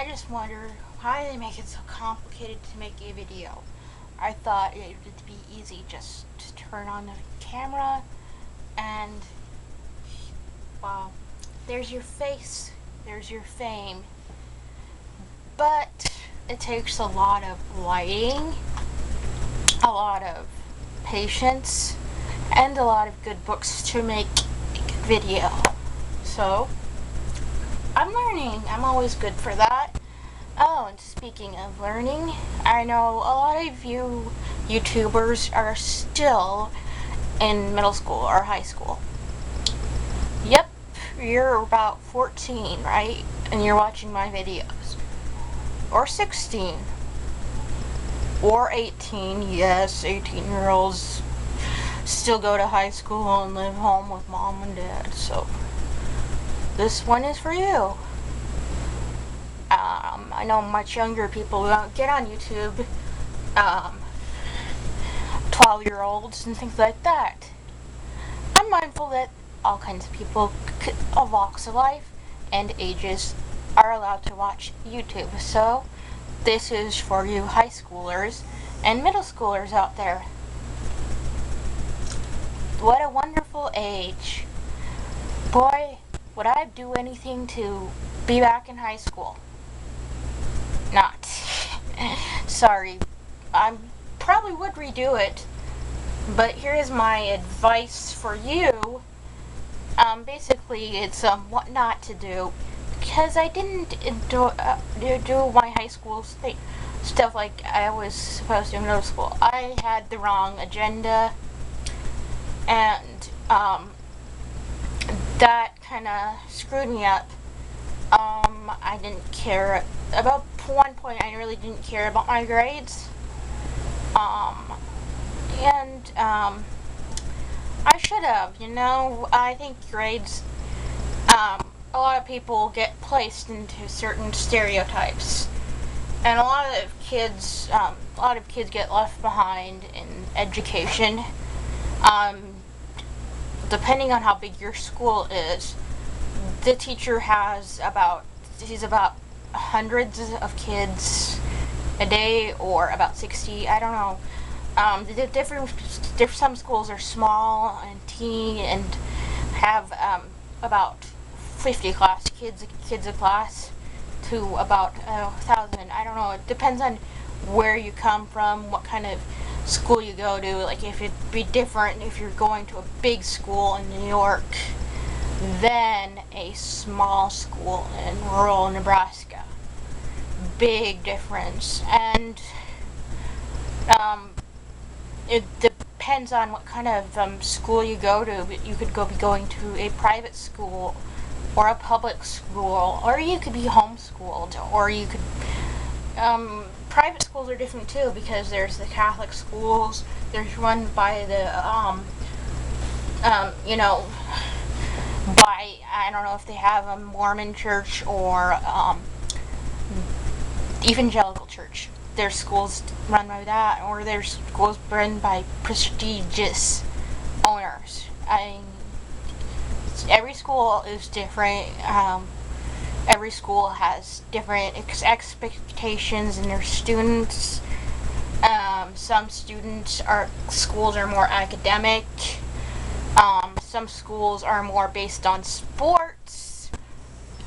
I just wonder why they make it so complicated to make a video. I thought it would be easy just to turn on the camera and, well, there's your face, there's your fame. But it takes a lot of lighting, a lot of patience, and a lot of good books to make a good video. So, I'm learning. I'm always good for that. Oh, and speaking of learning, I know a lot of you YouTubers are still in middle school or high school. Yep, you're about 14, right? And you're watching my videos. Or 16. Or 18, yes, 18-year-olds still go to high school and live home with mom and dad, so this one is for you. I know much younger people don't get on YouTube, 12-year-olds and things like that. I'm mindful that all kinds of people of walks of life and ages are allowed to watch YouTube, so this is for you high schoolers and middle schoolers out there. What a wonderful age. Boy, would I do anything to be back in high school? Not. Sorry. I probably would redo it, but here's my advice for you. Basically, it's what not to do, because I didn't do my high school stuff like I was supposed to in middle school. I had the wrong agenda, and that kind of screwed me up. I didn't care. About one point, I really didn't care about my grades. I should have, I think grades, a lot of people get placed into certain stereotypes. And a lot of kids get left behind in education. Depending on how big your school is, the teacher has about hundreds of kids a day, or about 60, I don't know. Some schools are small and teeny and have about 50 kids a class to about 1,000. I don't know. It depends on where you come from, what kind of school you go to. Like, if it'd be different if you're going to a big school in New York than a small school in rural Nebraska. Big difference. And it depends on what kind of school you go to. You could be going to a private school or a public school, or you could be homeschooled, or you could private schools are different too, because there's the Catholic schools. There's run by the by, I don't know if they have a Mormon church or evangelical church. There's schools run by that, or there's schools run by prestigious owners. Every school is different. Every school has different expectations in their students. Some schools are more academic. Some schools are more based on sports,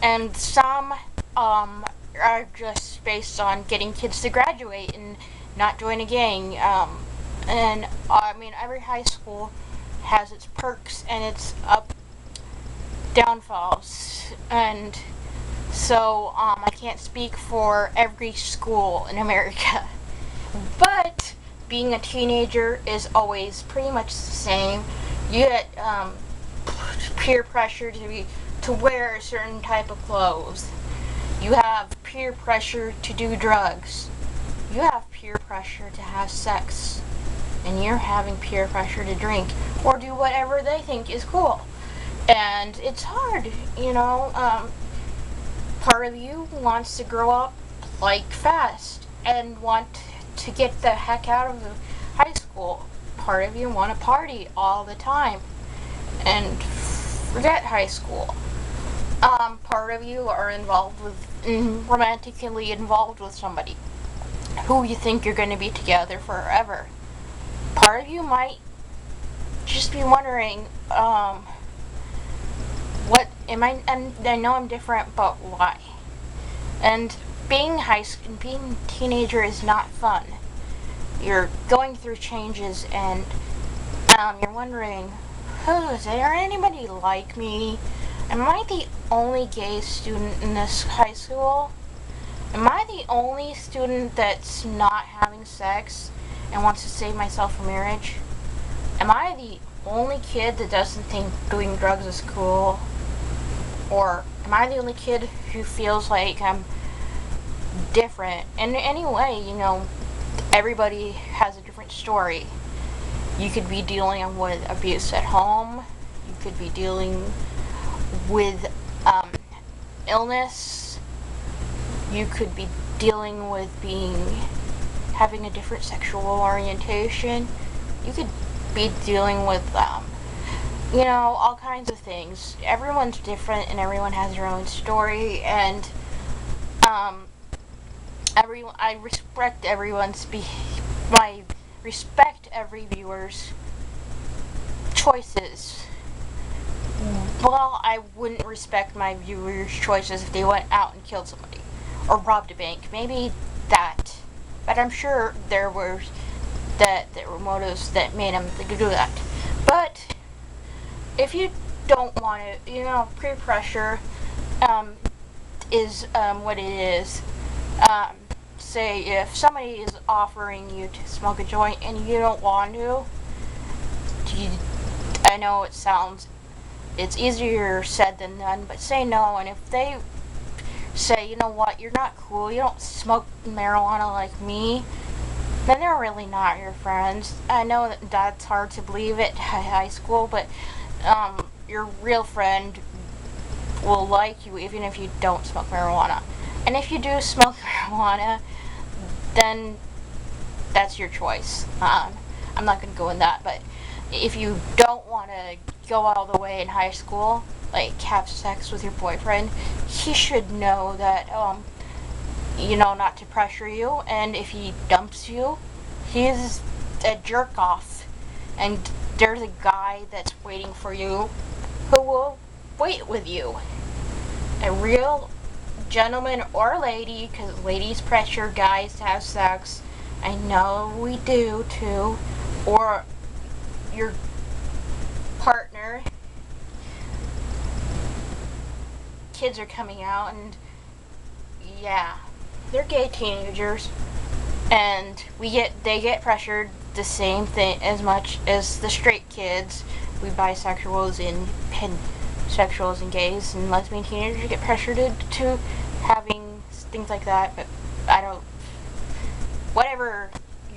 and some are just based on getting kids to graduate and not join a gang. Every high school has its perks and its downfalls, and so I can't speak for every school in America. But being a teenager is always pretty much the same. You get peer pressure to wear a certain type of clothes. You have peer pressure to do drugs. You have peer pressure to have sex. And you're having peer pressure to drink or do whatever they think is cool. And it's hard, part of you wants to grow up like fast and want to get the heck out of the high school. Part of you want to party all the time and forget high school. part of you are romantically involved with somebody who you think you're going to be together forever. Part of you might just be wondering, what am I know I'm different, but why? And being being a teenager is not fun. You're going through changes, and you're wondering, is there anybody like me? Am I the only gay student in this high school? Am I the only student that's not having sex and wants to save myself from marriage? Am I the only kid that doesn't think doing drugs is cool? Or am I the only kid who feels like I'm different? And anyway, everybody has a different story. You could be dealing with abuse at home. You could be dealing with illness. You could be dealing with having a different sexual orientation. You could be dealing with all kinds of things. Everyone's different, and everyone has their own story, and I respect respect every viewer's choices. Well, I wouldn't respect my viewers' choices if they went out and killed somebody or robbed a bank. Maybe that, but I'm sure there were motives that made them do that. But if you don't want it, peer pressure is what it is. Say if somebody is offering you to smoke a joint and you don't want to, I know it's easier said than done, but say no. And if they say, you know what, you're not cool, you don't smoke marijuana like me, then they're really not your friends. I know that's hard to believe at high school, but your real friend will like you even if you don't smoke marijuana. And if you do smoke marijuana, then that's your choice. I'm not going to go in that, but if you don't want to go all the way in high school, like have sex with your boyfriend, he should know that, not to pressure you, and if he dumps you, he's a jerk off, and there's a guy that's waiting for you who will wait with you. A real gentleman or lady, because ladies pressure guys to have sex. I know we do too. Or your partner. Kids are coming out, and yeah, they're gay teenagers, and they get pressured the same thing as much as the straight kids. We bisexuals and pansexuals and gays and lesbian teenagers get pressured to having things like that. But whatever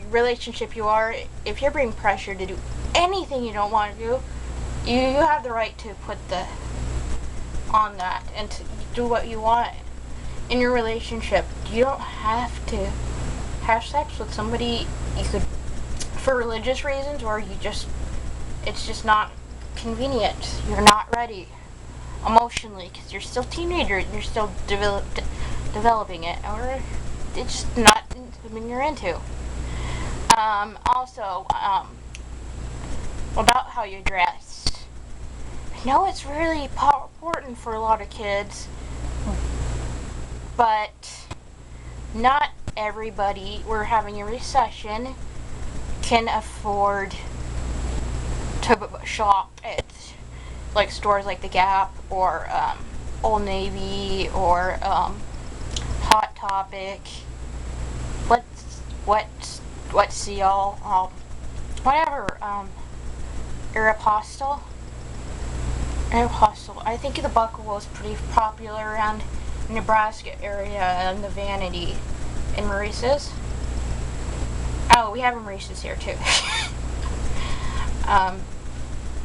relationship you are, if you're being pressured to do anything you don't want to do, you have the right to put on that and to do what you want in your relationship. You don't have to have sex with somebody. You could, for religious reasons, or it's just not convenient. You're not ready emotionally because you're still a teenager and you're still developing it, or it's just not something you're into. Also, about how you dress. I know it's really important for a lot of kids, but not everybody, we're having a recession, can afford to shop at like stores like the Gap or Old Navy or Hot Topic. What Seal, whatever, Aeropostale. I think the Buckle was pretty popular around Nebraska area, and the Vanity in Maurice's. Oh, we have a Maurice's here too.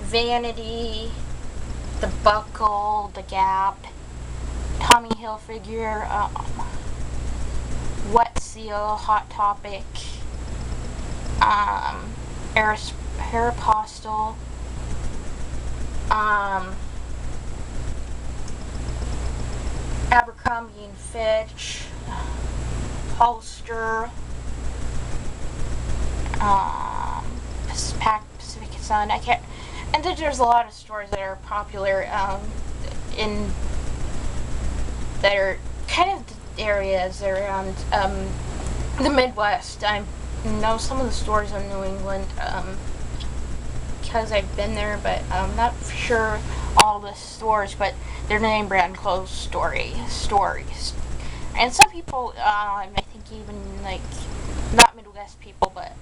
Vanity, the Buckle, the Gap, Tommy Hilfiger, Wet Seal, Hot Topic, Abercrombie and Fitch, Hollister, Pacific Sun. I can't. And then there's a lot of stores that are popular that are kind of the areas around the Midwest. I know some of the stores in New England because I've been there, but I'm not sure all the stores, but they're name brand clothes stories. And some people, I think even like, not Midwest people, but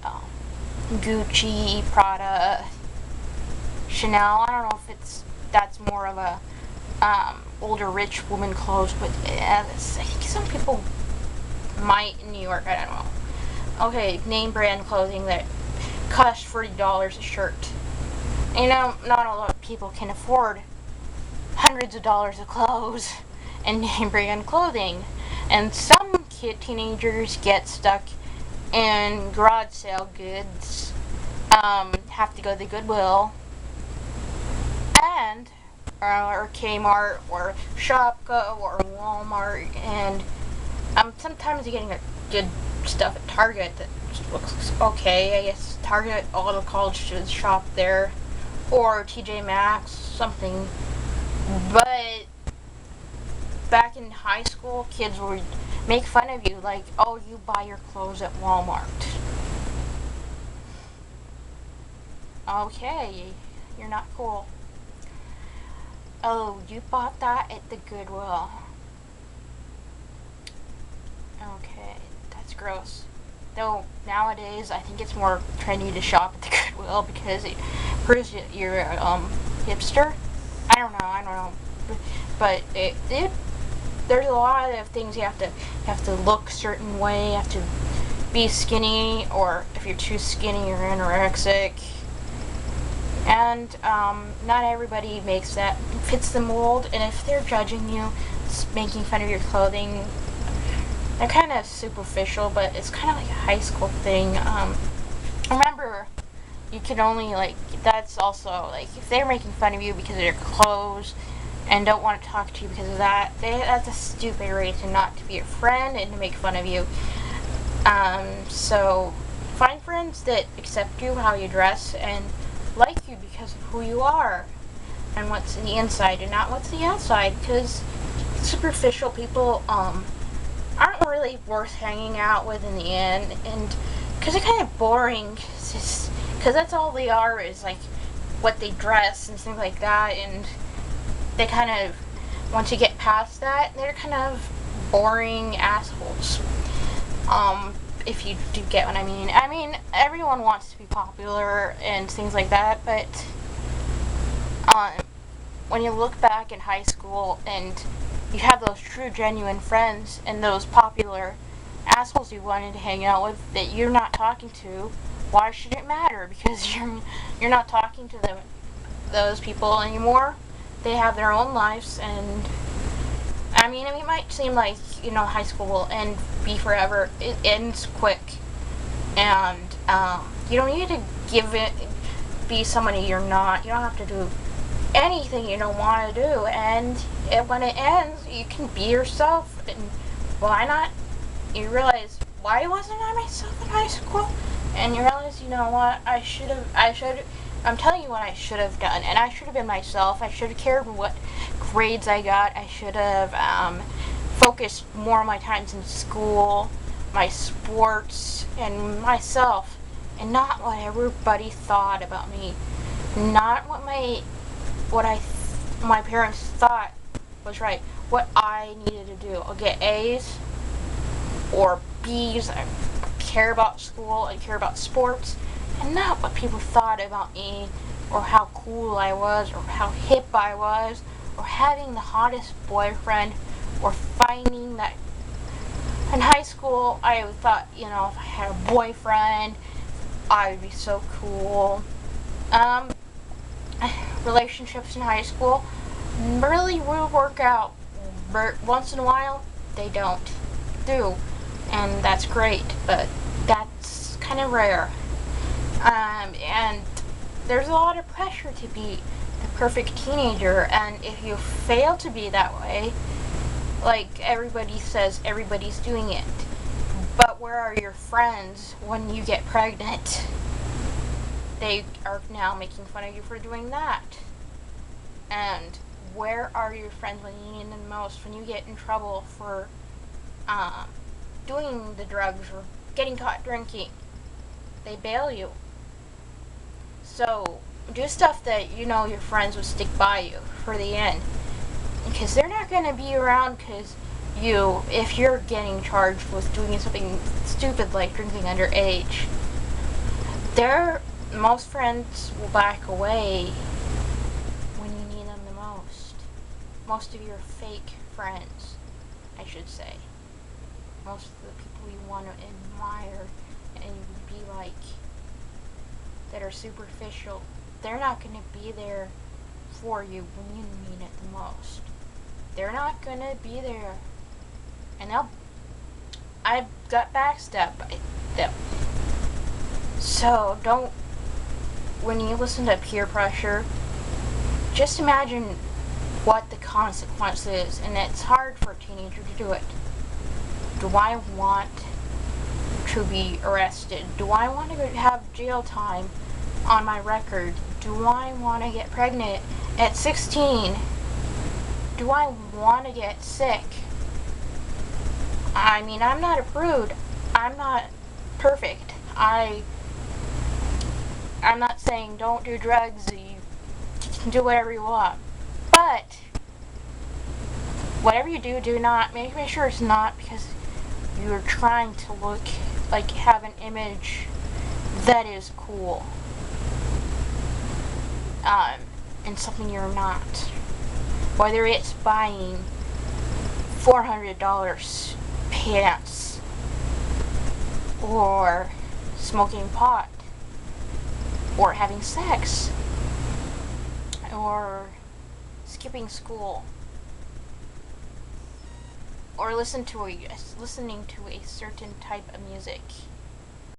Gucci, Prada, Chanel. I don't know if that's more of a older rich woman clothes, but I think some people might in New York, I don't know. Okay, name brand clothing that costs $40 a shirt. You know, not a lot of people can afford hundreds of dollars of clothes and name brand clothing. And some teenagers get stuck in garage sale goods, have to go to the Goodwill and or Kmart or Shopko or Walmart, and sometimes you're getting good stuff at Target that just looks okay. I guess Target, all the college students shop there, or TJ Maxx, something. But back in high school, kids would make fun of you, like, oh, you buy your clothes at Walmart. Okay, you're not cool. Oh, you bought that at the Goodwill. Okay, that's gross. Though nowadays, I think it's more trendy to shop at the Goodwill because it proves that you're a hipster. I don't know. But there's a lot of things you have to look a certain way. You have to be skinny, or if you're too skinny, you're anorexic. And not everybody fits the mold, and if they're judging you, making fun of your clothing, they're kind of superficial, but it's kind of like a high school thing. Remember, you can only, that's also, if they're making fun of you because of your clothes and don't want to talk to you because of that, that's a stupid reason not to be a friend and to make fun of you. So find friends that accept you, how you dress, and like you because of who you are and what's in the inside and not what's the outside, because superficial people aren't really worth hanging out with in the end, and because they're kind of boring, because that's all they are, is what they dress and things like that, and they kind of, once you get past that, they're kind of boring assholes. If you do get what I mean. I mean, everyone wants to be popular and things like that, but when you look back in high school and you have those true, genuine friends and those popular assholes you wanted to hang out with that you're not talking to, why should it matter? Because you're not talking to those people anymore. They have their own lives, and I mean, it might seem like, high school will be forever. It ends quick, and you don't need to be somebody you're not. You don't have to do anything you don't want to do, and when it ends, you can be yourself. And why not? You realize, why wasn't I myself in high school? And you realize, you know what? I'm telling you what I should have done, and I should have been myself. I should have cared what grades I got. I should have focused more on my times in school, my sports, and myself, and not what everybody thought about me. Not what my parents thought was right. What I needed to do. I'll get A's or B's. I care about school. I care about sports. And not what people thought about me, or how cool I was, or how hip I was, or having the hottest boyfriend, or finding that in high school I thought, if I had a boyfriend, I would be so cool. Relationships in high school really will work out, but once in a while they don't do, and that's great, but that's kind of rare. And there's a lot of pressure to be the perfect teenager, and if you fail to be that way, Like everybody says everybody's doing it. But where are your friends when you get pregnant? They are now making fun of you for doing that. And where are your friends when you need them most? When you get in trouble for doing the drugs or getting caught drinking, they bail you. So do stuff that you know your friends will stick by you for the end, because they're not going to be around because if you're getting charged with doing something stupid like drinking underage, most friends will back away when you need them the most. Most of your fake friends, I should say. Most of the people you want to admire and be like, that are superficial, they're not going to be there for you when you need it the most. They're not going to be there. And I got backstabbed by them. So when you listen to peer pressure, just imagine what the consequence is. And it's hard for a teenager to do it. Do I want to be arrested? Do I want to have jail time on my record? Do I want to get pregnant at 16? Do I want to get sick? I mean, I'm not a prude. I'm not perfect. I'm not saying don't do drugs. You can do whatever you want. But whatever you do not make sure it's not because you're trying to look like have an image that is cool. And something you're not. Whether it's buying $400 pants or smoking pot or having sex or skipping school or listening to a certain type of music.